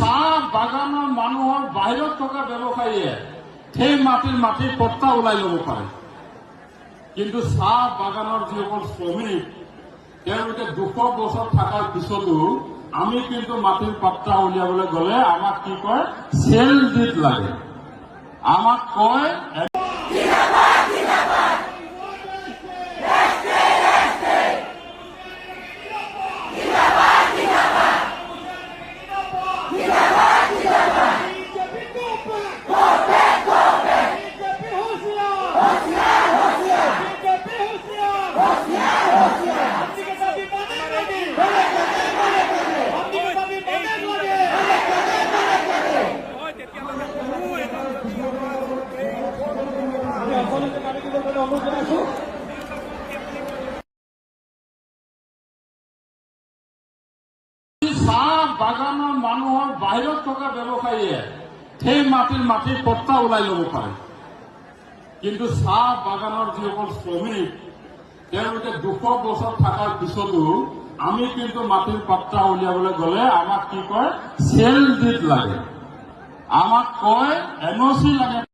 চাহ বাগানৰ মানুহৰ বাহিৰত থকা ব্যৱসায়ীয়ে সেই মাটিৰ পট্টা ওলাই ল'ব পাৰে, কিন্তু চাহ বাগানৰ যিসকল শ্ৰমিক তেওঁলোকে 200 বছৰ থকাৰ পিছতো আমি কিন্তু মাটিৰ পট্টা উলিয়াবলৈ গ'লে আমাক কি কয়, চেল ডিড লাগে। আমাক কয় চাহ বাগানৰ মানুহৰ বাহিৰত থকা ব্যৱসায়ীয়ে সেই মাটিৰ পট্টা ওলাই ল'ব পাৰে, কিন্তু চাহ বাগানৰ যিসকল শ্ৰমিক তেওঁলোকে 200 বছৰ থকাৰ পিছতো আমি কিন্তু মাটিৰ পট্টা উলিয়াবলৈ গ'লে আমাক কি কয়, চেল ডিড লাগে। আমাক কয় NOC লাগে।